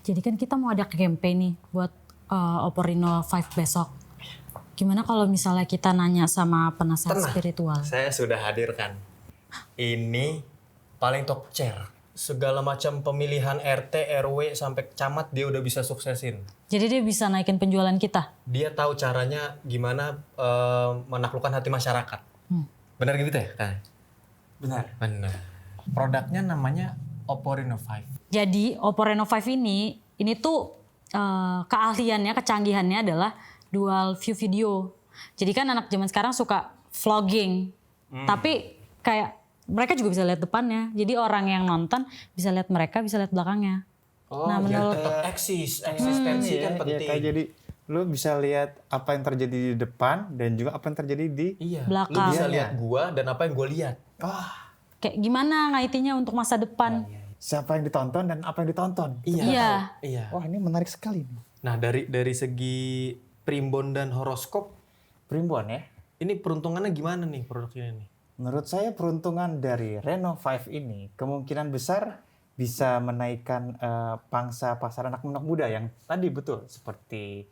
Jadi kan kita mau ada campaign nih buat Oppo Reno 5 besok. Gimana kalau misalnya kita nanya sama penasehat spiritual? Saya sudah hadirkan. Ini paling top chair. Segala macam pemilihan RT, RW sampai camat dia udah bisa suksesin. Jadi dia bisa naikin penjualan kita? Dia tahu caranya gimana menaklukkan hati masyarakat. Benar gitu ya? Benar. Benar. Produknya namanya Oppo Reno 5. Jadi Oppo Reno 5 ini tuh keahliannya, kecanggihannya adalah dual view video. Jadi kan anak zaman sekarang suka vlogging, tapi kayak mereka juga bisa lihat depannya. Jadi orang yang nonton bisa lihat mereka, bisa lihat belakangnya. Oh, nah menurut Tetap eksistensi kan penting. kayak jadi lu bisa lihat apa yang terjadi di depan dan juga apa yang terjadi di belakang. Lu bisa lihat gua dan apa yang gua lihat. Kayak gimana ngaitinya untuk masa depan? siapa yang ditonton dan apa yang ditonton. Iya. Wah, ini menarik sekali nih. Nah, dari segi primbon dan horoskop, Primbon ya. ini peruntungannya gimana nih produknya nih? Menurut saya peruntungan dari Reno 5 ini kemungkinan besar bisa menaikkan pangsa pasar anak muda yang tadi betul seperti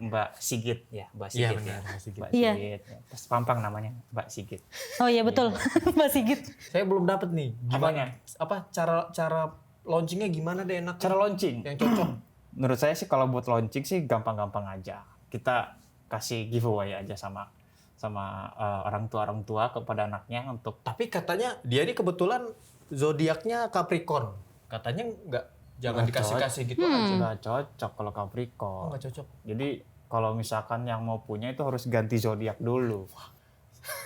Mbak Sigit ya, Mbak Sigit. Iya, benar, Mbak Sigit. Mbak Iya. Sigit. Pas Pampang namanya Mbak Sigit. Oh iya betul, Mbak Sigit. Saya belum dapat nih. Apanya? Apa cara launchingnya gimana deh enak? Cara launching. Yang cocok. Menurut saya sih kalau buat launching sih gampang-gampang aja. Kita kasih giveaway aja sama orang tua kepada anaknya untuk. Tapi katanya dia ini kebetulan zodiaknya Capricorn. Katanya jangan dikasih-kasih gitu aja. Nggak cocok kalau Capricorn. Nggak cocok. Jadi kalau misalkan yang mau punya itu harus ganti zodiak dulu.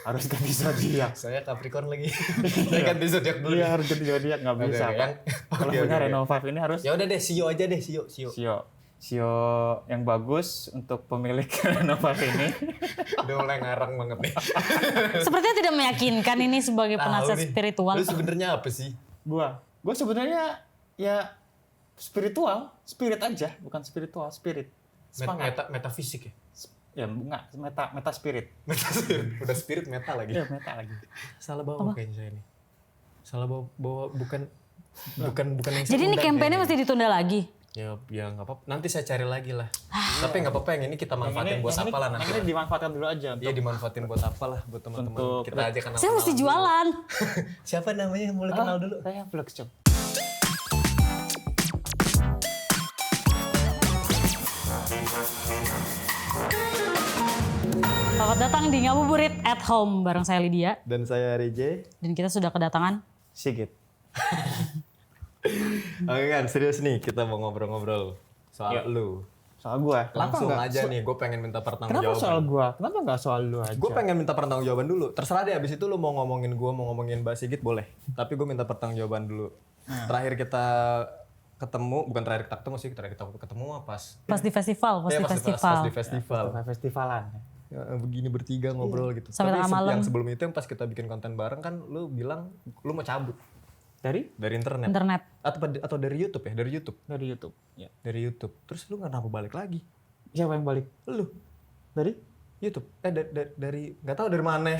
Harus ganti zodiak. Saya Capricorn lagi. Saya ganti zodiak dulu. Iya, harus ganti zodiak, nggak bisa. Oke, Pak. Kalau punya Reno 5 ini harus Ya udah deh, Sio aja deh, Sio. Sio yang bagus untuk pemilik Reno 5 ini. Udah mulai ngarang banget nih. Sepertinya tidak meyakinkan ini sebagai penasehat Tahu nih. spiritual. Lu sebenarnya apa sih? Gua sebenarnya ya spirit aja, bukan spiritual, spirit. Semangat. Metafisik ya? Ya enggak, meta spirit. Udah spirit meta lagi. Ya, meta lagi. Salah bawa kayaknya saya ini. Salah bawa bukan yang saya Jadi ini undang kampanye kayaknya. mesti ditunda lagi. Ya nggak apa-apa. Nanti saya cari lagi lah. Tapi nggak apa-apa, yang ini kita manfaatin buat apa lah nanti. Yang ini dimanfaatkan dulu aja Iya, dimanfaatin buat apa lah buat teman-teman. Untuk- Kita aja kenal. Saya mesti jualan. Siapa namanya? Boleh kenal dulu. Saya Flexshop. Selamat datang di Ngabuburit at Home bareng saya Lydia. Dan saya Reje. Dan kita sudah kedatangan. Sigit. Oke kan, serius nih kita mau ngobrol-ngobrol soal lu. Soal gua. Langsung Kenapa aja nih, gue pengen minta Kenapa pertanggungjawaban. soal gua? Kenapa nggak soal lu aja? Gue pengen minta pertanggungjawaban dulu. Terserah deh, abis itu lu mau ngomongin gue, mau ngomongin Mbak Sigit boleh. Tapi gue minta pertanggungjawaban dulu. Terakhir kita ketemu, bukan terakhir kita ketemu sih, terakhir kita ketemu pas Pas di festival, pas Iya, di festival. pas di festival. Festivalan. Ya, begini bertiga ngobrol gitu. Sampai Tapi tengah malam. yang sebelum itu yang pas kita bikin konten bareng kan lu bilang lu mau cabut Dari internet. Internet. Atau dari YouTube ya? Dari YouTube. YouTube. Ya. Dari YouTube. Terus lu kenapa balik lagi? Siapa yang balik? Lu Dari? YouTube. Dari nggak tahu dari mana.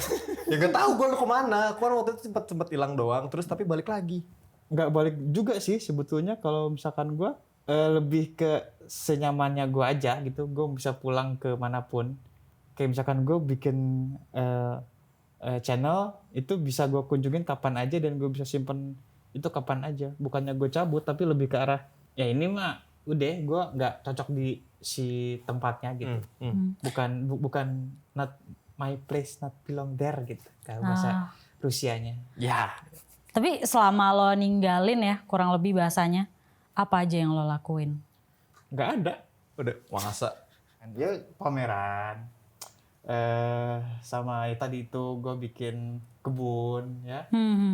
Ya nggak tahu gue lu kemana. Gue waktu itu sempat hilang doang. Terus tapi balik lagi. Nggak balik juga sih sebetulnya kalau misalkan gua lebih ke senyamannya gua aja gitu. Gua bisa pulang ke manapun. Kayak misalkan gue bikin channel itu bisa gue kunjungin kapan aja dan gue bisa simpen itu kapan aja. Bukannya gue cabut tapi lebih ke arah ya ini mah udah gue nggak cocok di si tempatnya gitu. Bukan not my place, not belong there gitu. Kalau bahasa Rusianya. Ya. Tapi selama lo ninggalin ya, kurang lebih bahasanya, apa aja yang lo lakuin? Nggak ada. Udah masa. Dia pameran. Sama ya, tadi itu gue bikin kebun ya.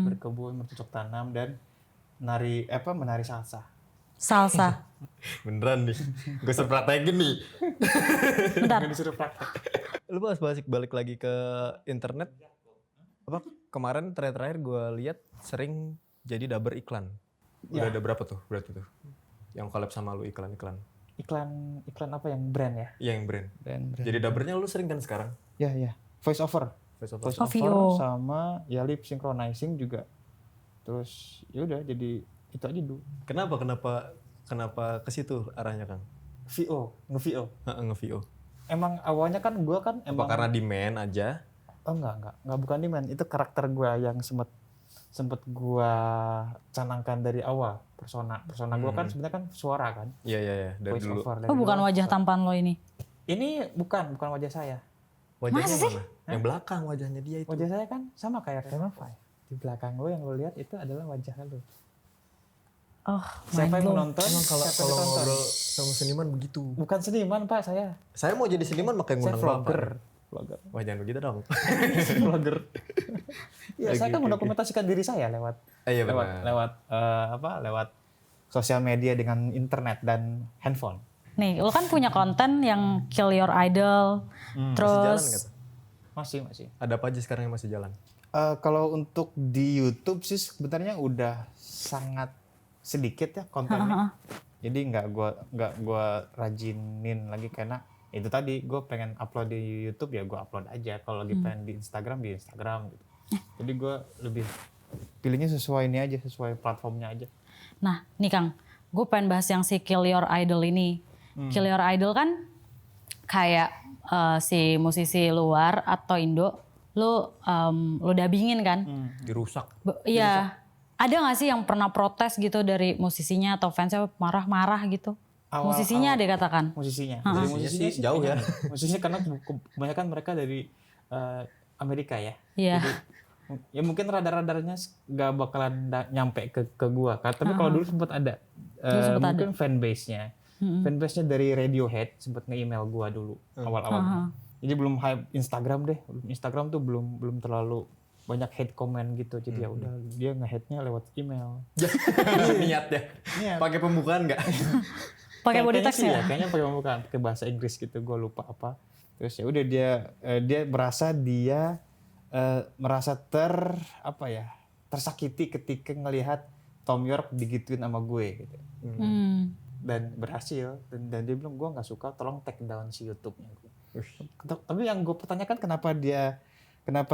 Berkebun, bercocok tanam dan menari salsa. Salsa. Beneran nih. Gue suruh praktekin nih. Bentar. Nggak disuruh praktek. Lu pas balik lagi ke internet. Apa kemarin terakhir gue lihat sering jadi dubber iklan. Udah ada berapa tuh berarti tuh? Yang collab sama lu iklan-iklan. Iklan apa yang brand ya? Iya yang brand. Brand. Jadi dubbernya lu sering kan sekarang? Ya. Voice over. Voice over. Oh, VO. Sama ya lip synchronizing juga. Terus ya udah jadi itu aja dulu. Kenapa Kenapa ke situ arahnya Kang? nge-VO. Nge-VO. Emang awalnya kan gue kan Apa emang karena demand aja? oh enggak bukan demand, itu karakter gue yang sempet gue canangkan dari awal. Persona gue kan sebenarnya kan suara kan, Iya dari voice dulu. over dari Oh bukan dulu. wajah tampan lo ini? Ini bukan wajah saya. Wajahnya Masa sih? mana? Yang belakang wajahnya dia itu. Wajah saya kan sama kayak Kevin Fay. Di belakang lo yang lo lihat itu adalah wajah lo. Oh, Siapa yang mind blown. menonton? Emang kalau siapa yang ditonton? ngobrol sama seniman begitu. Bukan seniman Pak saya. Saya mau jadi seniman makanya Saya ngundang vlogger. Bapak. Wah jangan begitu dong. Vlogger. Ya saya kan Oke. mendokumentasikan diri saya lewat Iya lewat sosial media dengan internet dan handphone. Nih, lo kan punya konten yang kill your idol, Masih jalan terus nggak tuh? Masih. Ada apa aja sekarang yang masih jalan? Kalau untuk di YouTube sih sebenarnya udah sangat sedikit ya kontennya. Jadi nggak gua rajinin lagi karena itu tadi gue pengen upload di YouTube ya gue upload aja. Kalau lagi pengen di Instagram gitu. Jadi gue lebih pilihnya sesuai ini aja, sesuai platformnya aja. Nah, nih Kang, gue pengen bahas yang si Kill Your Idol ini. Kill Your Idol kan kayak si musisi luar atau Indo, lo dubbingin kan? Dirusak. Iya. Ada gak sih yang pernah protes gitu dari musisinya atau fansnya marah-marah gitu? Musisinya ada katakan. Musisinya. Dari musisinya sih jauh ya. Musisinya karena kebanyakan mereka dari Amerika ya. Iya. Jadi, ya mungkin radar-radarnya nggak bakalan nyampe ke gua. Tapi kalau dulu sempat ada. Mungkin fanbase-nya. Fanbase-nya dari Radiohead sempat nge-email gua dulu awal-awal. Jadi belum hype Instagram deh. Instagram tuh belum terlalu banyak hate comment gitu. Jadi ya udah dia nge-hate-nya lewat email. Niat ya. Niat. Pakai pembukaan nggak? Pakai body Kayaknya text sih ya? Kayaknya pakai pembukaan, pakai bahasa Inggris gitu. Gue lupa apa. Terus ya udah dia merasa merasa tersakiti ketika ngelihat Tom York digituin sama gue gitu. Dan berhasil dan dia bilang gue nggak suka, tolong take down si YouTube-nya. Tapi yang gue pertanyakan kenapa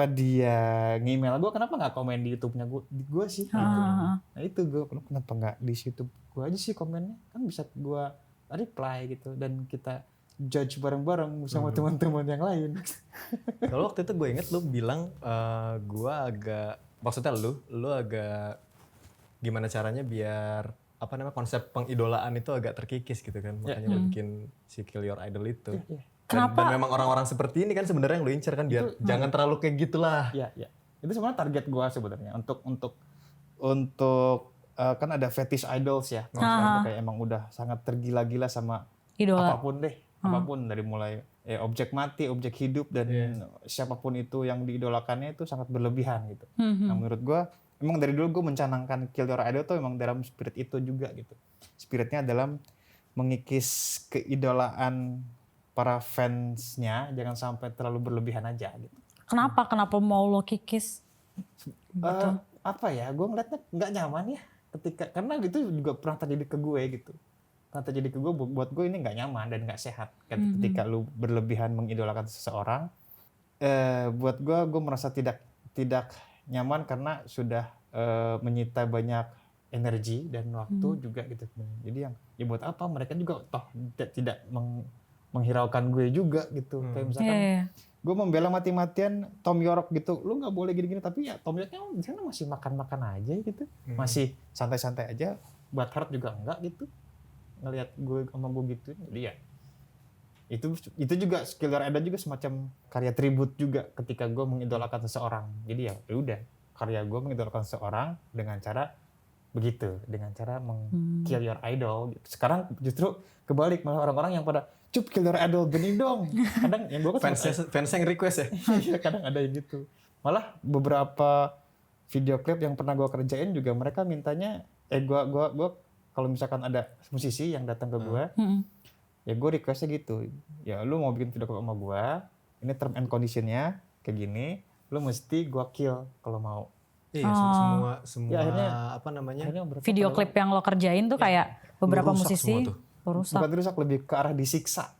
dia nge-email gue, kenapa nggak komen di YouTube-nya gue sih? Nah itu gue kenapa nggak di YouTube gue aja sih komennya, kan bisa gue reply gitu dan kita judge bareng-bareng bersama teman-teman yang lain. Kalau waktu itu gue inget lu bilang gue agak, maksudnya lu agak gimana caranya biar konsep pengidolaan itu agak terkikis gitu kan, makanya lu bikin si Kill Your Idol itu. Dan memang orang-orang seperti ini kan sebenarnya yang lu incer kan, biar jangan terlalu kayak gitulah. Iya. Itu sebenarnya target gue sebenarnya untuk kan ada fetish idols ya. Maksudnya kayak emang udah sangat tergila-gila sama Idola. apapun dari mulai objek mati, objek hidup dan siapapun itu yang diidolakannya itu sangat berlebihan gitu. Nah menurut gue emang dari dulu gue mencanangkan Kill Your Idol tuh emang dalam spirit itu juga gitu. Spiritnya dalam mengikis keidolaan para fansnya, jangan sampai terlalu berlebihan aja gitu. Kenapa mau lo kikis? Apa ya, gue ngeliatnya nggak nyaman ya karena itu juga pernah terjadi ke gue gitu. Buat gue ini nggak nyaman dan nggak sehat ketika lu berlebihan mengidolakan seseorang. Buat gue merasa tidak nyaman karena sudah menyita banyak energi dan waktu juga gitu. Jadi ya buat apa, mereka juga toh tidak menghiraukan gue juga gitu. Kayak misalkan gue membela mati-matian Tom York gitu, lu nggak boleh gini-gini, tapi ya Tom Yorknya di sana masih makan-makan aja gitu, masih santai-santai aja, buat heart juga enggak gitu, ngelihat gue sama gue gitu. Jadi ya itu juga Kill Your Idol juga semacam karya tribut juga ketika gue mengidolakan seseorang. Jadi ya udah, karya gue mengidolakan seseorang dengan cara begitu, dengan cara kill your idol. Sekarang justru kebalik, malah orang-orang yang pada kill your idol, bening dong. Kadang yang gue fans yang request ya. Iya, kadang ada yang gitu. Malah beberapa video klip yang pernah gue kerjain juga mereka mintanya gue kalau misalkan ada musisi yang datang ke gue, ya gue requestnya gitu. Ya lu mau bikin video klip sama gue, ini term and conditionnya kayak gini, lu mesti gue kill kalau mau. Iya, semua ya, akhirnya apa namanya? Video klip yang lo kerjain tuh kayak beberapa musisi. rusak. Bukan rusak, lebih ke arah disiksa.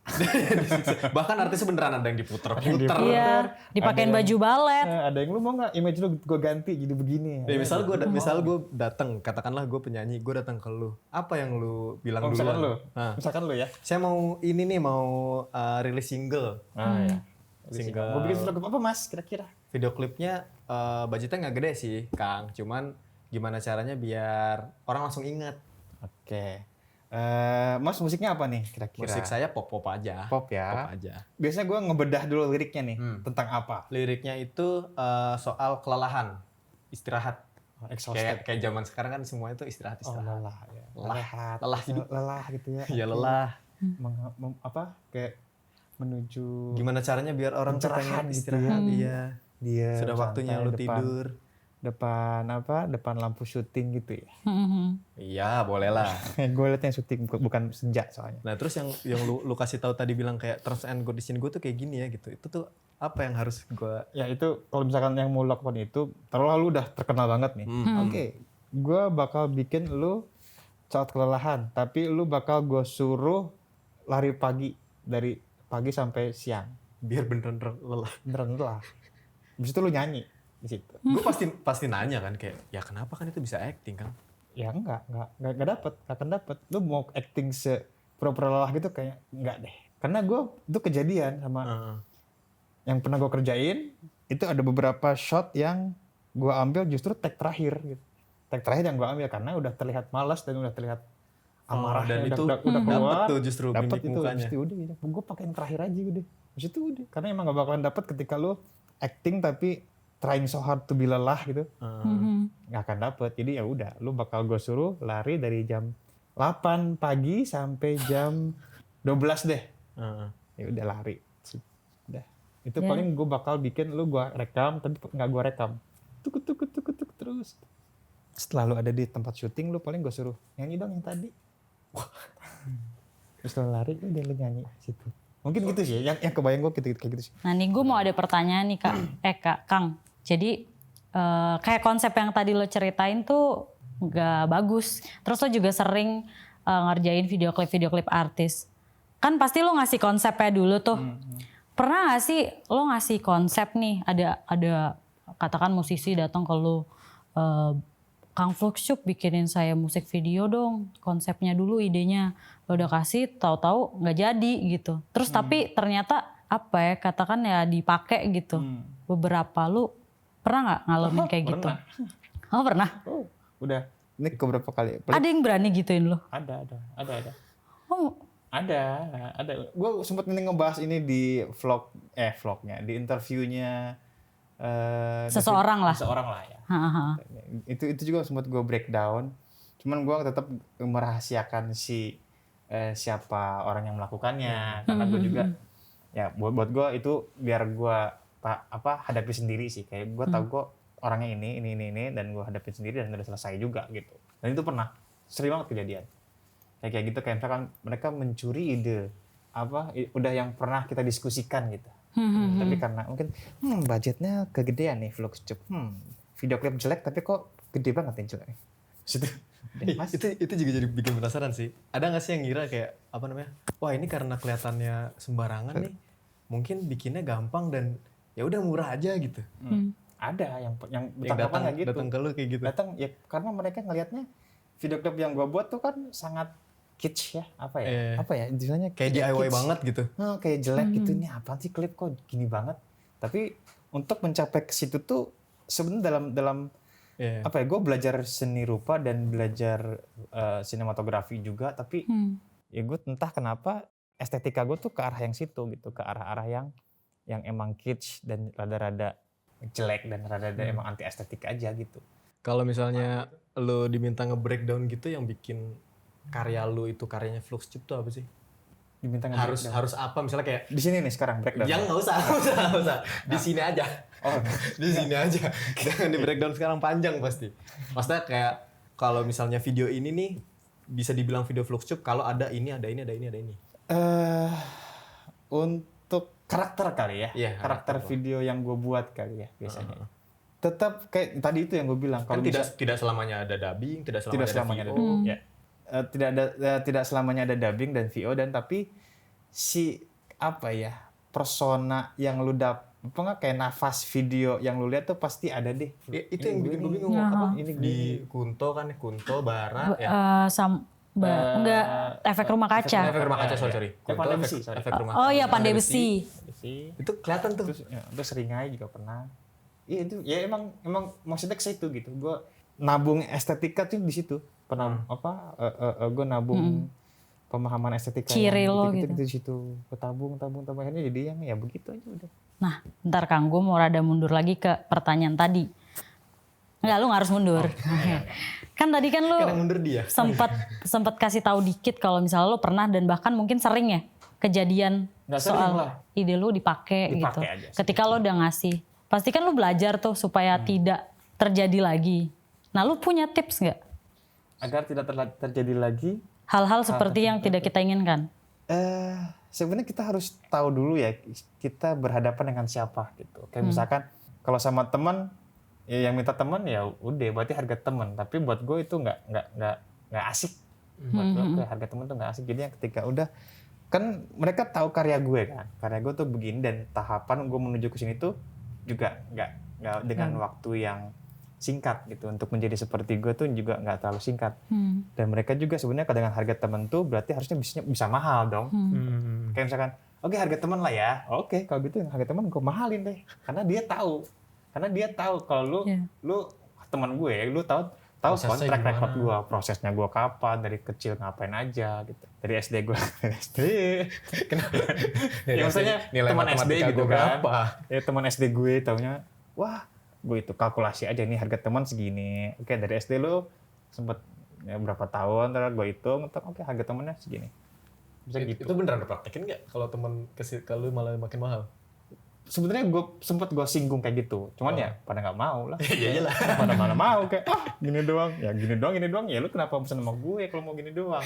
Bahkan artisnya beneran ada yang diputer-puter. Iya, dipakein Ada yang- baju balet. Ada yang lu mau nggak image lu gue ganti jadi begini. Ya, misal gue datang, katakanlah gue penyanyi, gue datang ke lu. Apa yang lu bilang dulu? Misalkan lu, Nah, misalkan lu ya. saya mau ini nih mau rilis single. Ya. Single. Mau bikin vlog apa mas kira-kira? Video klipnya budgetnya nggak gede sih, Kang. Cuman gimana caranya biar orang langsung ingat. Oke. Mas musiknya apa nih kira-kira? Musik saya pop-pop aja. Pop ya. Pop aja. Biasanya gue ngebedah dulu liriknya nih. Tentang apa? Liriknya itu soal kelelahan, istirahat. Exhausted. Kayak zaman sekarang kan semua itu istirahat. Oh lelah ya. Lelah hidup. Lelah gitu ya. Ya lelah. Kayak menuju Gimana caranya biar orang tuh pencerahan pengen gitu istirahat? Iya. dia Sudah waktunya santai lu tidur. depan lampu syuting gitu ya. Iya, boleh lah. Gue liatnya syuting bukan senja soalnya. Nah, terus yang lu kasih tahu tadi bilang kayak terms and condition gue tuh kayak gini ya gitu. Itu tuh apa yang harus gue Ya itu kalau misalkan yang mau lakukan itu, taruhlah lu udah terkenal banget nih. Oke, gue bakal bikin lu saat kelelahan, tapi lu bakal gue suruh lari pagi dari pagi sampai siang. biar beneran lelah. Beneran lah. Habis itu lu nyanyi di situ. Gue pasti nanya kan kayak ya kenapa kan itu bisa acting kan? Ya enggak dapet, gak akan dapet. Lu mau acting pura-pura lelah gitu kayak enggak deh. Karena gue itu kejadian sama yang pernah gue kerjain, itu ada beberapa shot yang gue ambil justru tag terakhir gitu. Tag terakhir yang gue ambil karena udah terlihat malas dan udah terlihat amarah dan itu udah keluar. dapet tuh justru Dapet mimik itu, mukanya. mesti udah. Gue pakein terakhir aja udah. Habis itu udah. Karena emang gak bakalan dapet ketika lu acting tapi trying so hard to be lelah gitu. Gak akan dapet. Jadi ya udah, lu bakal gue suruh lari dari jam 8 pagi sampai jam 12 deh. Ya udah lari. Udah. Itu paling gue bakal bikin lu gue rekam tapi nggak gue rekam. Tuk terus. Setelah lu ada di tempat syuting, lu paling gue suruh nyanyi dong yang tadi. Terus lu lari, udah lu nyanyi situ. Mungkin gitu sih, yang kebayang gue kayak gitu sih. Nah nih gue mau ada pertanyaan nih Kak, Kang. Jadi kayak konsep yang tadi lo ceritain tuh nggak bagus. Terus lo juga sering ngerjain video klip artis. Kan pasti lo ngasih konsepnya dulu tuh. Pernah gak sih lo ngasih konsep nih, ada katakan musisi datang ke lo, Kang Fluxup bikinin saya musik video dong, konsepnya dulu idenya. Lo udah kasih, tahu-tahu nggak jadi gitu. Terus tapi ternyata apa ya, katakan ya dipakai gitu. Beberapa lu pernah nggak ngalamin kayak gitu? Oh pernah? Oh, udah. Ini keberapa kali? Ada yang berani gituin lo? Ada. Oh, Ada. Gue sempat ngebahas ini di vlognya, di interviewnya seseorang lah. Seseorang lah ya. Hahaha. Itu juga sempat gue breakdown. Cuman gue tetap merahasiakan siapa orang yang melakukannya, karena gue juga ya buat gue itu biar gue hadapi sendiri sih. Kayak gue tahu gue orangnya ini dan gue hadapi sendiri dan udah selesai juga gitu. Dan itu pernah sering banget kejadian. Kayak gitu, kayak misalkan mereka mencuri ide udah yang pernah kita diskusikan gitu. Tapi karena mungkin budgetnya kegedean nih Fluxup. Video klip jelek tapi kok gede banget nih jelek. Itu juga jadi bikin penasaran sih. Ada nggak sih yang ngira kayak apa namanya? Wah ini karena kelihatannya sembarangan nih, mungkin bikinnya gampang dan ya udah murah aja gitu. Ada yang datang ke lu kayak gitu. Datang ya karena mereka ngelihatnya video klip yang gue buat tuh kan sangat kitsch ya, apa ya istilahnya kayak DIY kitsch banget gitu. Kayak jelek gitu, ini apaan sih klip kok gini banget. Tapi untuk mencapai ke situ tuh sebenarnya dalam gue belajar seni rupa dan belajar sinematografi juga, tapi ya gue entah kenapa estetika gue tuh ke arah yang situ gitu, ke arah-arah yang emang kitsch dan rada-rada jelek dan rada-rada emang anti estetik aja gitu. Kalau misalnya lo diminta nge-breakdown gitu, yang bikin karya lo itu karyanya Fluxup tuh apa sih? Diminta harus apa misalnya kayak di sini nih sekarang breakdown. Yang nggak usah. Di sini aja. Di sini aja. Jangan di breakdown sekarang, panjang pasti. Maksudnya kayak kalau misalnya video ini nih bisa dibilang video Fluxup kalau ada ini. Untuk karakter kali ya. Iya, karakter video yang gue buat kali ya biasanya. Tetap kayak tadi itu yang gue bilang kalau tidak selamanya ada dubbing, tidak selamanya ada ada video. ya. tidak selamanya ada dubbing dan VO, dan tapi si apa ya, persona yang lu apa nggak, kayak nafas video yang lu lihat tuh pasti ada deh. Ya, itu yang bikin gue bingung. Apa ini di Kunto kan, Kunto Bara ya. Enggak, efek rumah kaca. Efek rumah kaca, sorry. Kunto, Pandai Besi, efek rumah Oh kaca. iya, Pandai Besi. Itu kelihatan tuh. Terus Ringai juga pernah. Iya itu ya emang maksudnya ke situ gitu. Gue nabung estetika tuh di situ. Pernah gue nabung pemahaman estetika Ciri lo gitu. Di situ. Gue tabung akhirnya jadi yang ya begitu aja udah. Nah, ntar Kang, gue mau rada mundur lagi ke pertanyaan tadi. Enggak, lu nggak harus mundur. Kan tadi kan lu Karena mundur dia. sempat kasih tahu dikit kalau misalnya lu pernah dan bahkan mungkin sering ya kejadian Nggak sering soal lah. ide lu dipakai gitu. aja sih. Ketika lu udah ngasih, pasti kan lu belajar tuh supaya tidak terjadi lagi. Nah, lu punya tips nggak? Agar tidak terjadi lagi. Hal-hal seperti yang tidak kita inginkan. Sebenarnya kita harus tahu dulu ya kita berhadapan dengan siapa gitu. Kayak misalkan kalau sama teman ya yang minta teman ya udah berarti harga teman. Tapi buat gue itu nggak asik. Buat gue harga teman tuh nggak asik. Jadi yang ketika udah kan mereka tahu karya gue kan. Karya gue tuh begini dan tahapan gue menuju ke sini tuh juga nggak dengan waktu yang singkat gitu. Untuk menjadi seperti gue tuh juga nggak terlalu singkat. Dan mereka juga sebenarnya dengan harga teman tuh berarti harusnya bisa mahal dong. Kayak misalkan, oke, harga teman lah ya. Oke, kalau gitu harga teman gue mahalin deh. Karena dia tahu kalau lu teman gue, lu tahu Prosesnya track record gimana? gue, prosesnya gue kapan, dari kecil ngapain aja gitu. Dari SD gue, ya maksudnya Nilai teman SD matematika gitu gue kan. berapa? Ya teman SD gue taunya, wah gue itu kalkulasi aja nih harga teman segini. Oke, dari SD lu sempet ya, berapa tahun, terus gue hitung, oke harga temennya segini. Bisa gitu. Itu beneran dipraktekin nggak? Kalau temen kalau malah makin mahal? Sebenarnya gue singgung kayak gitu, cuman ya pada nggak mau lah. Iya lah. Pada mana mau kayak gini doang ya lu kenapa pesan sama gue kalau mau gini doang.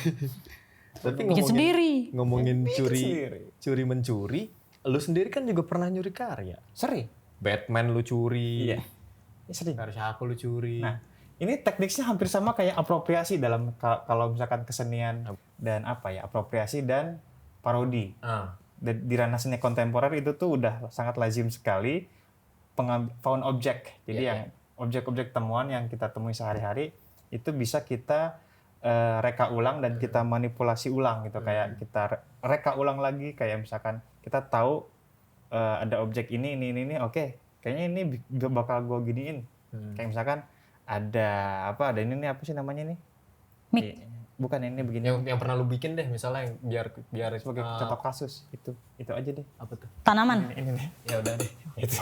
Tapi Bikin sendiri. ngomongin sendiri. curi mencuri, lu sendiri kan juga pernah nyuri karya. Sering. Batman lu curi, Iya. Ya, sering. karya aku lu curi. Nah, ini tekniknya hampir sama kayak apropriasi dalam kalau misalkan kesenian dan apropriasi dan parodi. Di ranah seni kontemporer itu tuh udah sangat lazim sekali found object. Jadi yang objek-objek temuan yang kita temui sehari-hari itu bisa kita reka ulang dan kita manipulasi ulang gitu. Kayak kita reka ulang lagi, kayak misalkan kita tahu ada objek ini, oke, kayaknya ini bakal gue giniin. Kayak misalkan ada ini nih, apa sih namanya nih? Mik. Bukan ini begini. Yang pernah lu bikin deh, misalnya yang biar Sebagai contoh kasus itu aja deh. apa tuh? Tanaman. Ini nih. Ya udah deh.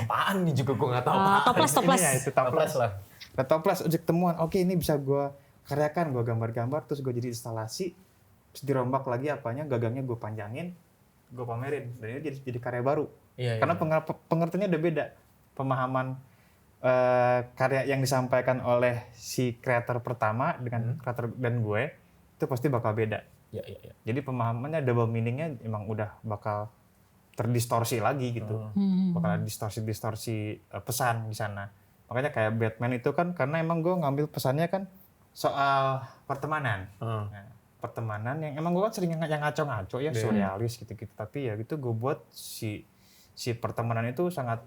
Apaan nih juga gue nggak tahu. Toples. Ini ya, itu Toples lah. Toples objek temuan. Oke, ini bisa gue karyakan, gue gambar-gambar, terus gue jadi instalasi, terus dirombak lagi apanya, gagangnya gue panjangin, gue pamerin, dan ini jadi karya baru. Iya. Karena pengertiannya udah beda. Pemahaman karya yang disampaikan oleh si kreator pertama dengan kreator dan gue itu pasti bakal beda. Iya. Jadi pemahamannya double meaningnya emang udah bakal terdistorsi lagi gitu. Bakal ada distorsi pesan di sana. Makanya kayak Batman itu kan karena emang gue ngambil pesannya kan soal pertemanan. Nah, pertemanan yang emang gue kan sering yang ngaco-ngaco ya, surrealis gitu-gitu. Tapi ya gitu gue buat si pertemanan itu sangat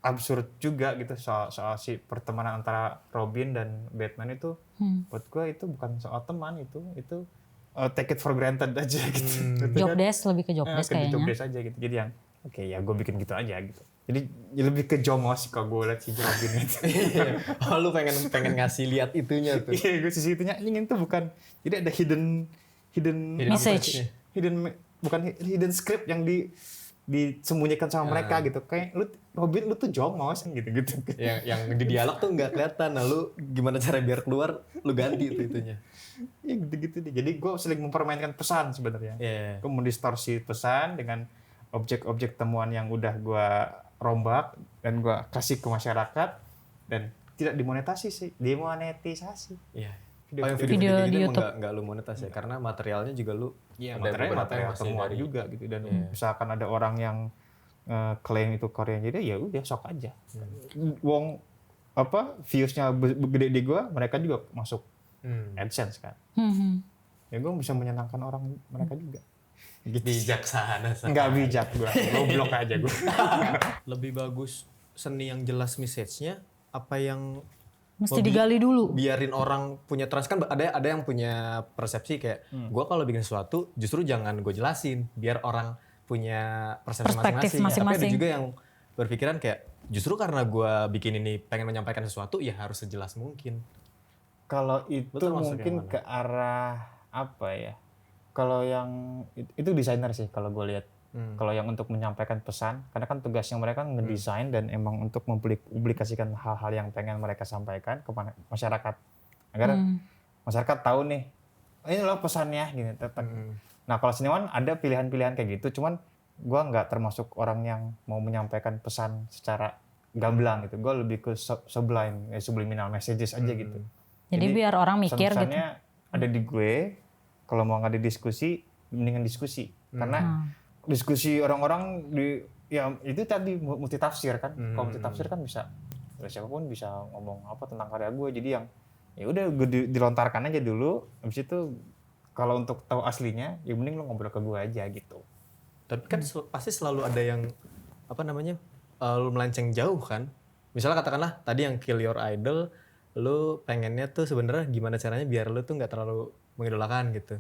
absurd juga gitu, soal si pertemanan antara Robin dan Batman itu buat gue itu bukan soal teman, itu take it for granted aja gitu. Job desk, lebih ke job desk Job kayaknya. desk aja gitu. Jadi yang oke, ya gue bikin gitu aja gitu. Jadi ya lebih ke jongos kalau gue liat si Robin itu. Oh, lu pengen ngasih lihat itunya tuh. Iya, gue sisi itunya ingin tuh bukan. Jadi ada hidden Message. hidden script yang disembunyikan sama mereka gitu. Kayak lu Robin lu tuh jongos gitu. yang di dialog tuh nggak kelihatan. Nah, lu gimana cara biar keluar? Lu ganti tuh itunya. Ya gitu deh. Jadi gue sering mempermainkan pesan sebenarnya. Iya. Gue mendistorsi pesan dengan objek-objek temuan yang udah gue rombak dan gue kasih ke masyarakat dan tidak dimonetisasi. Iya. Video Video di gitu YouTube. emang nggak lu monetas ya, karena materialnya juga lu material temuan dari juga gitu. Dan misalkan ada orang yang klaim itu Korean, jadi ya udah sok aja. Wong viewsnya gede di gua, mereka juga masuk AdSense kan. ya gue bisa menyenangkan orang mereka juga. Bijaksana. Nggak bijak gue, goblok aja gue. Lebih bagus seni yang jelas message-nya apa yang Mesti digali dulu. biarin orang punya trust. Kan ada yang punya persepsi kayak gue kalau bikin sesuatu justru jangan gue jelasin biar orang punya persepsi Perspektif masing-masing. Tapi ada masing-masing. juga yang berpikiran kayak justru karena gue bikin ini pengen menyampaikan sesuatu ya harus sejelas mungkin. Kalau itu Lu termasuk mungkin yang mana? ke arah apa ya? Kalau yang itu desainer sih kalau gue lihat. Kalau yang untuk menyampaikan pesan, karena kan tugasnya mereka ngedesain dan emang untuk mempublikasikan hal-hal yang pengen mereka sampaikan ke masyarakat. Agar masyarakat tahu nih, ini loh pesannya gitu. Nah kalau seniman ada pilihan-pilihan kayak gitu, cuman gue nggak termasuk orang yang mau menyampaikan pesan secara gamblang gitu. Gue lebih ke sublime, subliminal messages aja gitu. Jadi biar orang mikir gitu. Pesan-pesannya ada di gue. Kalau mau ngadu diskusi, mendingan diskusi. Karena diskusi orang-orang ya itu tadi multi tafsir kan. Kalau multi tafsir kan bisa siapapun bisa ngomong apa tentang karya gue. Jadi yang ya udah gue dilontarkan aja dulu. Habis itu kalau untuk tahu aslinya, ya mending lo ngobrol ke gue aja gitu. Tapi kan pasti selalu ada yang apa namanya lu melenceng jauh kan. Misalnya katakanlah tadi yang kill your idol, lu pengennya tuh sebenarnya gimana caranya biar lu tuh nggak terlalu mengidolakan gitu.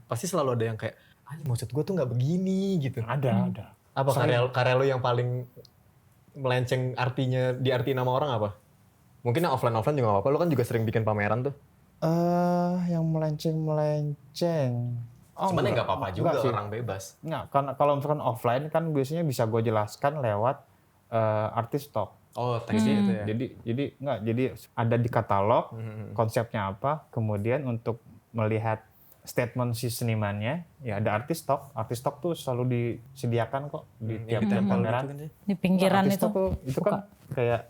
Pasti selalu ada yang kayak, maksud gue tuh nggak begini gitu. Ada. Apa karya lu yang paling melenceng artinya diartiin nama orang apa? Mungkin yang offline juga nggak apa-apa. Lu kan juga sering bikin pameran tuh. Yang melenceng. Cuman ya nggak apa-apa juga sih. orang bebas. Nggak, karena kalau misalkan offline kan biasanya bisa gue jelaskan lewat artis talk. Oh, teksnya itu ya. Jadi ada di katalog konsepnya apa, kemudian untuk melihat statement si senimannya, ya ada artis talk. Artis talk tuh selalu disediakan kok di tiap-tiap pameran. Di pinggiran Artis itu. talk itu kan kayak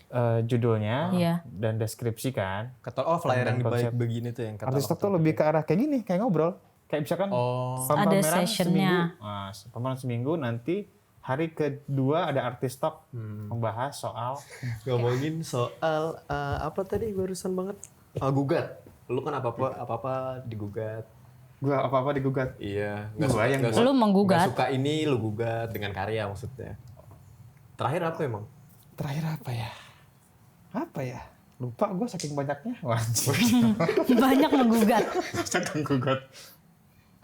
judulnya Iya. dan deskripsi kan. Flyer yang konsep. begini tuh yang Artis talk tuh lebih ke arah kayak gini, kayak ngobrol. Kayak misalkan Ada sessionnya. pameran seminggu, nanti hari kedua ada artis talk membahas soal ngomongin soal apa tadi barusan banget? Gugat. Lu kan apa-apa digugat. gua apa-apa digugat. Iya, Lu menggugat. Nggak suka ini lu gugat dengan karya maksudnya. Terakhir apa emang? Terakhir apa ya? Lupa gue saking banyaknya. Wajib. Banyak menggugat. Saking gugat.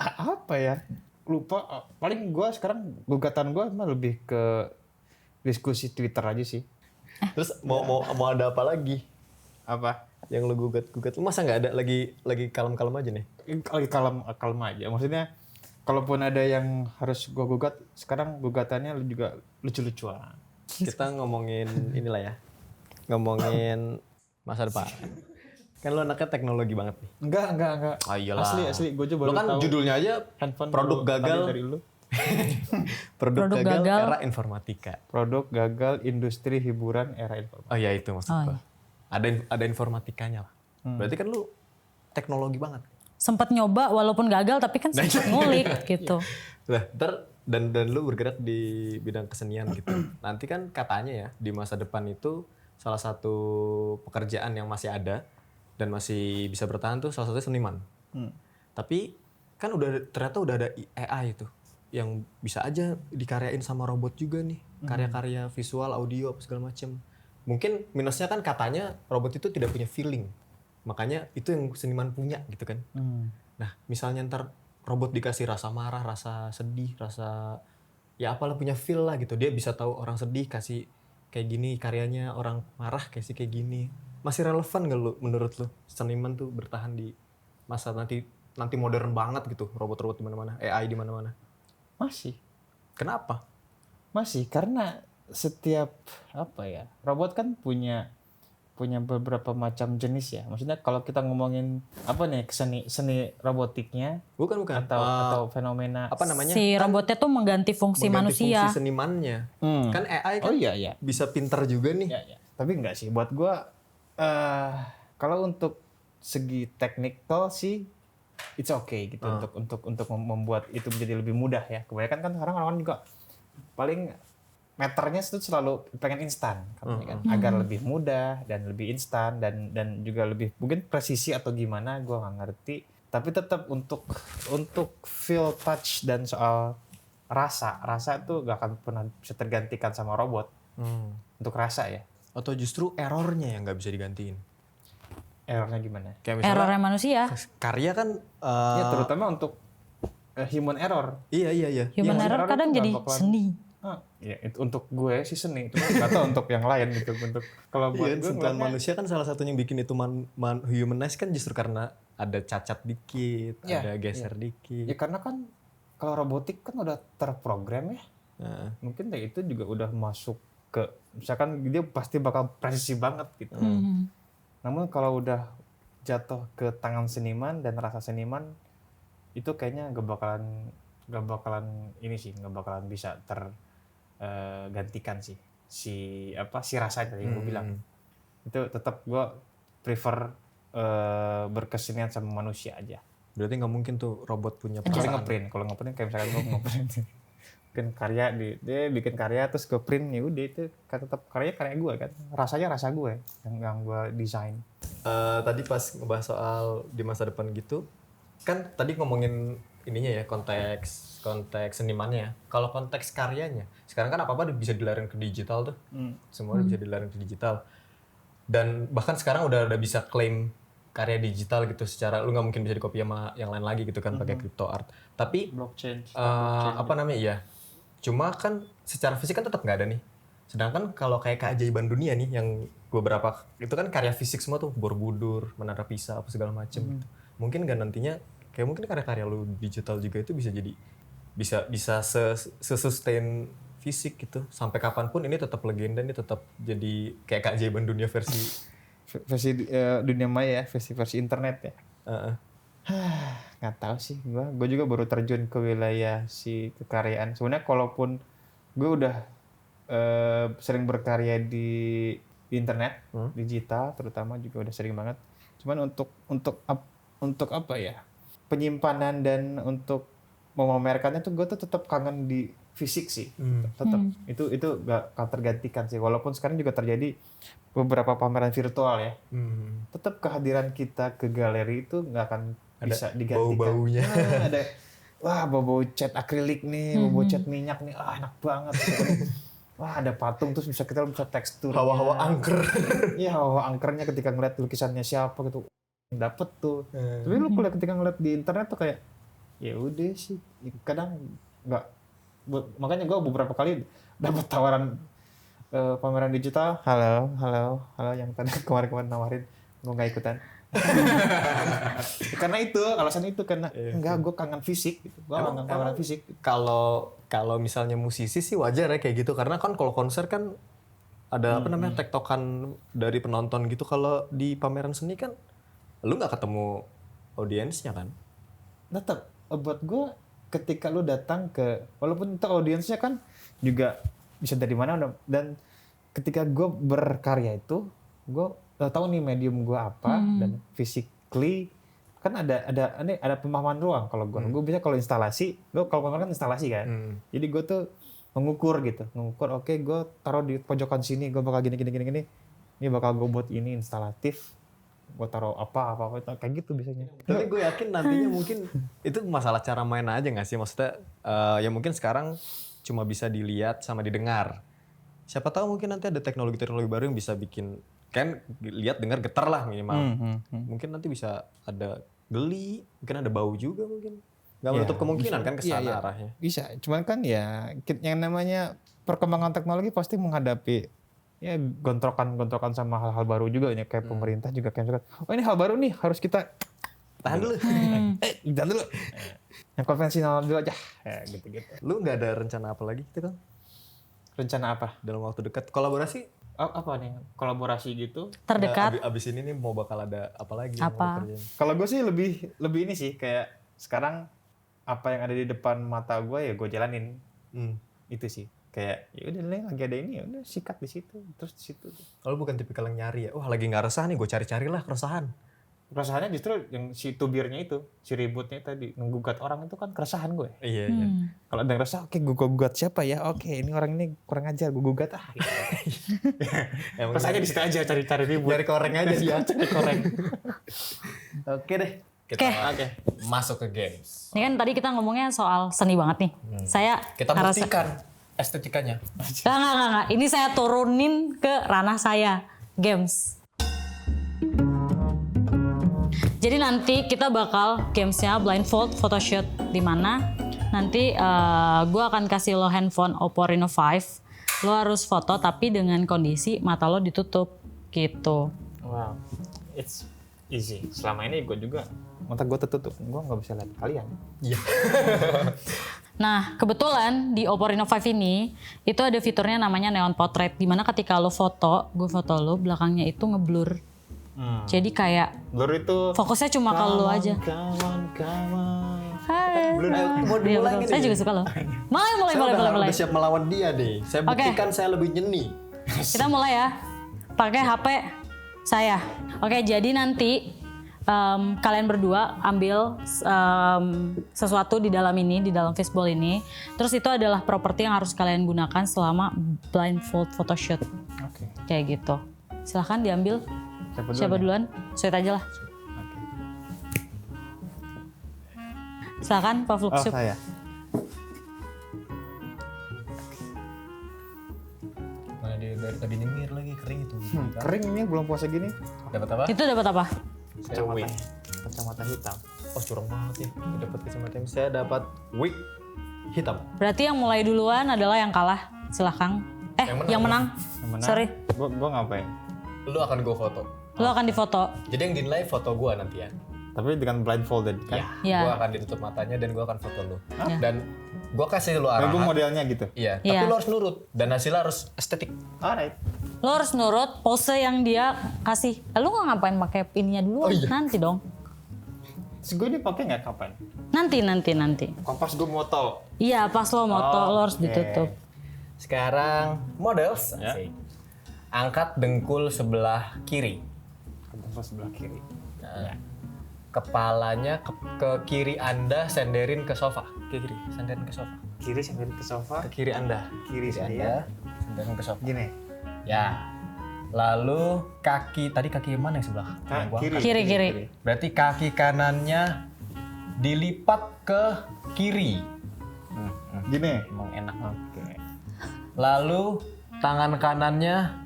Apa ya? Lupa. Paling gue sekarang gugatan gue mah lebih ke diskusi Twitter aja sih. Terus mau ada apa lagi? Apa? Yang lu gugat? Lu masa nggak ada lagi kalem-kalem aja nih? Lagi kalem aja. Maksudnya kalaupun ada yang harus gue gugat, sekarang gugatannya juga lucu-lucuan. Kita ngomongin inilah ya. Ngomongin masa depan. Kan lu anaknya teknologi banget nih. Enggak. Ah, iyalah. Asli. Gue Lu coba kan judulnya aja handphone produk gagal dari lu. produk Produk gagal gagal. era informatika. Produk gagal industri hiburan era informatika. Oh ya itu maksud gua. Ada informatikanya lah. Berarti kan lu teknologi banget. Sempat nyoba walaupun gagal tapi kan sempat ngulik gitu. Nah, dan lu bergerak di bidang kesenian gitu. Nanti kan katanya ya di masa depan itu salah satu pekerjaan yang masih ada dan masih bisa bertahan tuh salah satunya seniman. Tapi kan ternyata udah ada AI itu yang bisa aja dikaryain sama robot juga nih. Karya-karya visual, audio apa segala macem. Mungkin minusnya kan katanya robot itu tidak punya feeling. Makanya itu yang seniman punya gitu kan. Nah misalnya ntar robot dikasih rasa marah, rasa sedih, rasa ya apalah punya feel lah gitu. Dia bisa tahu orang sedih kasih kayak gini karyanya, orang marah kasih kayak gini. Masih relevan gak lu menurut lu seniman tuh bertahan di masa nanti modern banget gitu, robot-robot di mana-mana, AI di mana-mana? Masih. Kenapa? Masih karena setiap robot kan punya beberapa macam jenis ya. Maksudnya kalau kita ngomongin apa nih seni robotiknya Bukan. atau fenomena Apa namanya? Si robotnya tuh mengganti fungsi manusia. Fungsi senimannya. Kan AI kan iya. bisa pintar juga nih. Ya. Tapi enggak sih buat gua kalau untuk segi teknikal sih it's okay gitu untuk membuat itu menjadi lebih mudah ya. Kebanyakan kan sekarang orang juga paling meternya itu selalu pengen instan katanya kan, agar lebih mudah dan lebih instan dan juga lebih mungkin presisi atau gimana gua nggak ngerti. Tapi tetap untuk feel, touch dan soal rasa itu gak akan pernah bisa tergantikan sama robot. Untuk rasa ya. Atau justru errornya yang nggak bisa digantiin? Errornya gimana? Kayak misalnya Errornya manusia. karya kan Ya terutama untuk human error. iya. Human Iya, error error kadang itu jadi nggak bakalan- seni. Ya itu untuk gue sih seni, itu nggak tahu untuk yang lain gitu. Untuk kalau buat Iya, gue sentuhan ngeliatnya- manusia kan salah satunya yang bikin itu humanize kan justru karena ada cacat dikit, Iya, ada geser dikit. ya karena kan kalau robotik kan udah terprogram ya. Nah, Mungkin dari itu juga udah masuk ke, misalkan dia pasti bakal presisi banget gitu. Namun kalau udah jatuh ke tangan seniman dan rasa seniman, itu kayaknya gak bakalan ini sih, gak bakalan bisa tergantikan sih si rasa tadi yang gue bilang. Itu tetap gue prefer berkesenian sama manusia aja. berarti nggak mungkin tuh robot punya Kecuali perasaan. kalau ngeprint kayak misalkan gue ngeprint bikin karya dia bikin karya terus gue print, ya udah itu kan tetap karya gue kan, rasanya rasa gue yang gue desain. Tadi pas ngebahas soal di masa depan gitu, kan tadi ngomongin ininya ya, konteks senimannya. Kalau konteks karyanya, sekarang kan apa-apa bisa dilarin ke digital tuh. Semua bisa dilarin ke digital. Dan bahkan sekarang udah bisa klaim karya digital gitu secara lu nggak mungkin bisa di copy sama yang lain lagi gitu kan pakai crypto art. Tapi Blockchain. apa namanya ya? Cuma kan secara fisik kan tetap nggak ada nih. Sedangkan kalau kayak keajaiban dunia nih yang beberapa itu kan karya fisik semua tuh, Borobudur, Menara Pisa apa segala macem gitu. Mungkin nggak nantinya kayak mungkin karya-karya lu digital juga itu bisa jadi bisa sustain fisik gitu sampai kapanpun ini tetap legenda, ini tetap jadi kayak keajaiban dunia versi dunia maya, versi internet ya. Nggak tahu sih, gue juga baru terjun ke wilayah si kekaryaan. Sebenarnya kalaupun gue udah sering berkarya di internet, digital terutama juga udah sering banget. Cuman untuk apa ya, penyimpanan dan untuk memamerkannya tuh gue tuh tetap kangen di fisik sih. Tetap itu gak akan tergantikan sih. Walaupun sekarang juga terjadi beberapa pameran virtual ya. Tetap kehadiran kita ke galeri itu nggak akan bisa digantikan. bau-baunya. Ada bau cat akrilik nih, bau cat minyak nih, enak banget. Ada patung terus kita bisa tekstur. Hawa-hawa angker. Iya, hawa angkernya ketika ngeliat lukisannya siapa gitu. Dapet tuh. Tapi lu ketika ngeliat di internet tuh kayak ya udah sih. Kadang nggak. Makanya gue beberapa kali dapat tawaran pameran digital. Halo yang tadi kemarin nawarin, gue nggak ikutan. Karena itu alasan itu karena enggak, gue kangen fisik gitu. Gue kangen pameran fisik. Kalau misalnya musisi sih wajar ya kayak gitu karena kan kalau konser kan ada apa namanya tektokan dari penonton gitu. Kalau di pameran seni kan lu nggak ketemu audiensnya kan. Tetap buat gue ketika lu datang ke, walaupun itu audiensnya kan juga bisa dari mana, dan ketika gue berkarya itu gue tahu nih medium gue apa dan physically kan ada pemahaman ruang. Kalau gue bisa kalau instalasi, gue kalau pameran kan instalasi kan. Jadi gue tuh mengukur oke gue taruh di pojokan sini, gue bakal gini ini bakal gue buat ini instalatif, gue taruh apa kayak gitu biasanya. Tapi gue yakin nantinya mungkin itu masalah cara main aja nggak sih, maksudnya ya mungkin sekarang cuma bisa dilihat sama didengar. Siapa tahu mungkin nanti ada teknologi baru yang bisa bikin kan lihat dengar getar lah minimal. Mungkin nanti bisa ada geli, mungkin ada bau juga mungkin. Nggak menutup kemungkinan kan ke sana arahnya. Bisa, cuman kan ya yang namanya perkembangan teknologi pasti menghadapi ya gontrokan sama hal-hal baru juga ya, kayak pemerintah juga kayak ini hal baru nih harus kita Tahan dulu. Tahan dulu. Yang konvensional dulu aja. Ya, gitu-gitu. Lu nggak ada rencana apa lagi gitu kan? Rencana apa? Dalam waktu dekat kolaborasi? Apa nih? Kolaborasi gitu? Terdekat. Abis ini nih mau bakal ada apa lagi? Apa? Kalau gue sih lebih ini sih, kayak sekarang apa yang ada di depan mata gue ya gue jalanin. Itu sih. Kayak ya udah lagi ada ini ya udah sikat di situ, terus di situ. Kalau bukan tipikal yang nyari ya. Wah, lagi nggak resah nih, gue cari-carilah keresahan. Keresahannya justru yang si tubirnya itu, si ributnya tadi, menggugat orang itu kan keresahan gue. Iya. Kalau ada yang resah, oke gue gugat siapa ya? Oke, ini orang ini kurang ajar, gue gugat Gitu. Keresahannya di situ aja, cari ribut. Cari koreng aja dia. Cari koreng. Oke deh. kita Oke. masuk ke games. Ini kan tadi kita ngomongnya soal seni banget nih. Saya Kita ngerasa- buktikan estetikanya. Enggak. Ini saya turunin ke ranah saya, games. Jadi nanti kita bakal gamesnya blindfold photoshoot, di mana nanti gue akan kasih lo handphone Oppo Reno 5. Lo harus foto tapi dengan kondisi mata lo ditutup gitu. Wow, it's easy. Selama ini gue juga mata gue tertutup, gue nggak bisa lihat kalian. Iya. Nah, kebetulan di Oppo Reno 5 ini itu ada fiturnya namanya neon portrait, di mana ketika lo foto, gue foto lo, belakangnya itu ngeblur. Jadi kayak Blur itu fokusnya cuma ke lo aja. Kawan. Hai. Mau Iya, dimulai betul. nggak Saya nih? juga suka loh. Mulai. Udah siap melawan dia deh. Saya Oke. buktikan saya lebih nyeni. Kita mulai ya. Pakai HP saya. Oke, jadi nanti kalian berdua ambil sesuatu di dalam ini, di dalam fishbowl ini. Terus itu adalah properti yang harus kalian gunakan selama blindfold photoshoot. Oke. Kayak gitu. Silahkan diambil. Siapa duluan? Sweet aja lah. Silahkan Pak Oh, Fluxup. saya. Mana dia dari tadi nyengir lagi kering itu. Kering ini belum puasa gini. Dapat apa? Itu dapat apa? Saya wig. Kacamata hitam. Oh curang banget ya. Dapat kacamata yang saya dapat wig hitam. Berarti yang mulai duluan adalah yang kalah. Silahkan. Yang menang. Sorry. Gue ngapain? Lu akan gue foto. Lo akan difoto. Jadi yang dinilai foto gue nanti ya. Tapi dengan blindfolded kan? Iya. Gue akan ditutup matanya dan gue akan foto lu. Ya. Dan gue kasih lu Gue arahan. modelnya gitu. Iya. Iya. Tapi lu harus nurut dan hasilnya harus estetik. Alright. Lo harus nurut pose yang dia kasih. Lo nggak ngapain pakai ininya dulu? Nanti dong. Terus gue dipakai nggak kapan? Nanti. Kompas gue moto. Iya, pas lo moto lo harus Oke. ditutup. Sekarang models. Ya. Asik. Angkat dengkul sebelah kiri. Kompas sebelah kiri. Nah, kepalanya ke kiri Anda, senderin ke sofa. Ke kiri, senderin ke sofa. Kiri sambil ke sofa. Ke kiri Anda. Kiri saya. Anda, senderin ke sofa. Gini. Ya. Lalu tadi kaki mana yang sebelah? Yang gua angkat. Kiri. Berarti kaki kanannya dilipat ke kiri. Gini. Emang enak. Oke. Lalu tangan kanannya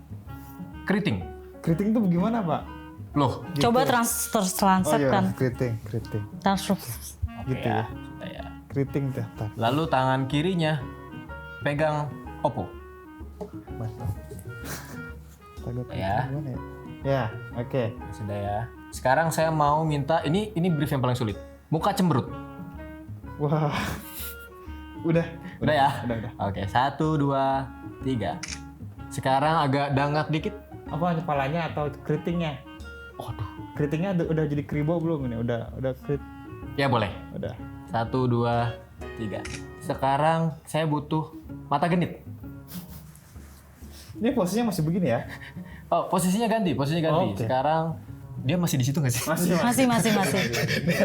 keriting. Keriting tuh gimana, Pak? Loh, Coba transferkan. keriting. Transfer. Gitu ya. ya. Sudah ya. Keriting tuh. Tar. Lalu tangan kirinya pegang Oppo. Mantap. Ya. Gimana ya? Ya, oke. Sudah ya. Sekarang saya mau minta ini brief yang paling sulit. Muka cemberut. Wah. Udah. Udah ya? Udah. Oke, 1 2 3. Sekarang agak dangak dikit. Apa kepalanya atau keritingnya? Waduh. Keritingnya udah jadi kribo belum ini? Udah krit. Ya boleh. Udah. 1 2 3. Sekarang saya butuh mata genit. Ini posisinya masih begini ya? Oh, posisinya ganti. Oke. Sekarang dia masih di situ nggak sih? Masih.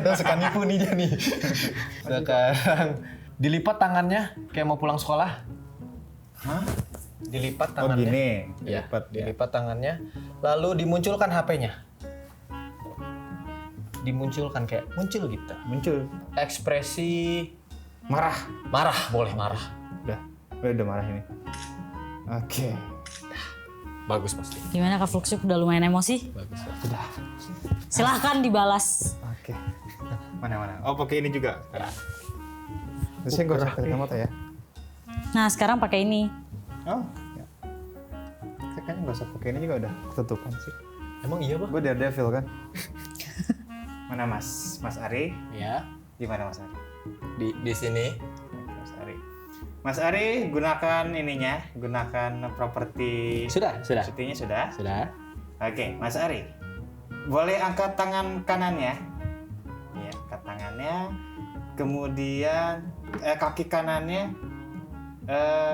Ada suka nipu nih dia nih. Sekarang dilipat tangannya kayak mau pulang sekolah. Hah? Dilipat Oh tangannya. gini. Ya, Dilipat ya. dilipat tangannya. Lalu dimunculkan HP-nya. Dimunculkan kayak muncul gitu. Muncul. Ekspresi Marah. marah, boleh marah. Udah marah ini. Oke. Bagus pasti. Gimana Kak Fluxup, udah lumayan emosi? Bagus. Sudah. Silahkan dibalas. Oke. Mana? Oh pakai ini juga. Terus saya nggak usah pakai kacamata ya? Nah, sekarang pakai ini. Oh. Ya. Saya kayaknya nggak usah pakai ini juga udah ketutupan sih. Emang iya, Bang? Gue Daredevil kan. Mana Mas Ari? Ya. Gimana Mas Ari? Di sini. Mas Ari. Mas Ari gunakan ininya, gunakan properti. Sudah. Syutingnya sudah. Sudah. Oke, Mas Ari. Boleh angkat tangan kanannya. Ya, angkat tangannya. Kemudian kaki kanannya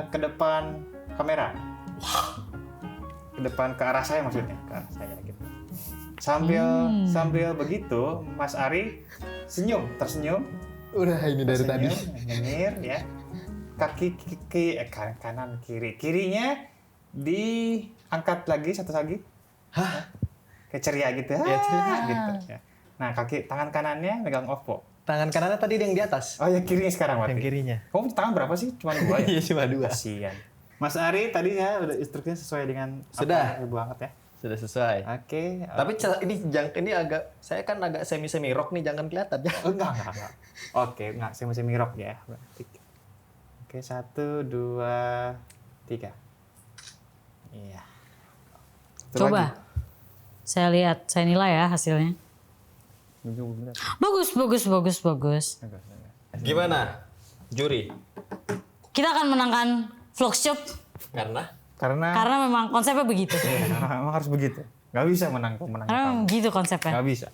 ke depan kamera. Ke depan ke arah saya maksudnya, ke arah saya gitu. Sambil begitu, Mas Ari tersenyum. Udah ini dari tadi. Nyengir ya. Kaki kanan kirinya diangkat lagi satu lagi. Hah? Kayak ceria gitu. Ya, ceria. Gitu ya. Nah, tangan kanannya megang Oppo. Tangan kanannya tadi yang di atas. Oh ya, kirinya sekarang berarti. Yang kirinya. Kamu tangan berapa sih? Cuma 2 ya? Iya, cuma 2. Kasian. Mas Ari tadi ya udah instruksinya sesuai dengan Sudah. apa yang Ibu angkat ya. Sudah sesuai. Oke. Tapi ini agak saya kan agak semi rock nih, jangan kelihatan ya. Enggak. Oke, enggak semi rock ya. Berarti. Oke, 1 2 3. Iya. Satu Coba. lagi. Saya nilai ya hasilnya. Bener. Bagus. Gimana? Juri. Kita akan menangkan Vlogshop Karena memang konsepnya begitu. emang harus begitu. Gak bisa menang Karena kamu. memang begitu konsepnya. Gak bisa.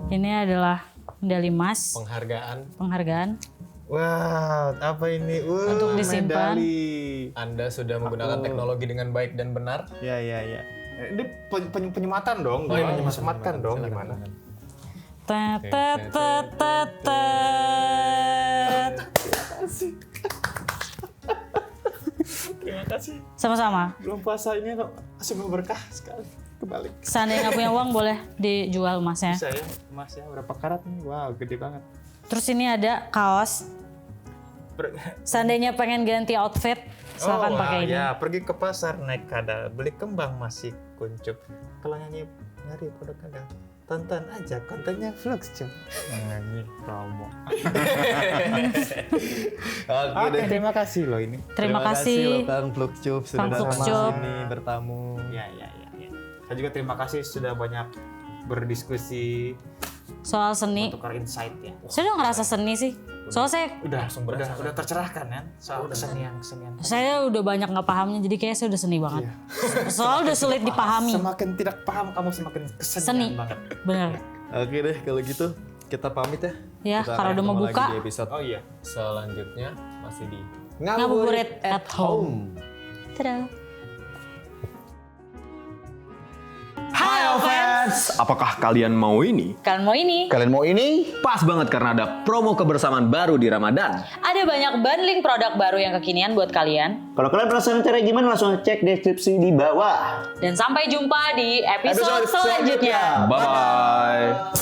Ini adalah medali emas, penghargaan. Wow, apa ini? Untuk disimpan. Medali. Anda sudah menggunakan teknologi dengan baik dan benar. Ya. Ini penyematan dong. Oh, iya, menyematkan dong. Silakan. Gimana? Terima kasih. Sama-sama. Belum puasa ini sungguh berkah sekali. Kebalik. Seandainya nggak punya uang boleh dijual emasnya. Bisa ya, emas ya. Berapa karat nih? Wow, gede banget. Terus ini ada kaos. Seandainya pengen ganti outfit, silakan pakai ini. Ya, pergi ke pasar naik kadal, beli kembang masih kuncup. Kalau nyari produk kadal, tonton aja kontennya Vlogshop. Nah, ini promo. Oke, Terima kasih loh ini. Terima kasih. Kang Vlogshop sudah Kang datang Vlogshop. sini bertamu. Ya. Saya juga terima kasih sudah banyak berdiskusi, Soal seni. tukar insight ya. Saya udah ngerasa seni sih. Soalnya Udah tercerahkan kan soal kesenian. saya udah banyak nggak pahamnya, jadi kayaknya saya udah seni banget. Soalnya udah sulit dipahami. Semakin tidak paham kamu semakin Seni. kesenian banget. Bener. Oke deh, kalau gitu kita pamit ya. Ya, Kita kalau akan udah mau ketemu lagi buka, di episode Oh iya. selanjutnya masih di Ngabuburit at home. Tada. Hai fans, apakah kalian mau ini? Kalian mau ini? Kalian mau ini? Pas banget karena ada promo kebersamaan baru di Ramadan. Ada banyak bundling produk baru yang kekinian buat kalian. Kalau kalian penasaran caranya gimana, langsung cek deskripsi di bawah. Dan sampai jumpa di episode selanjutnya. Bye-bye.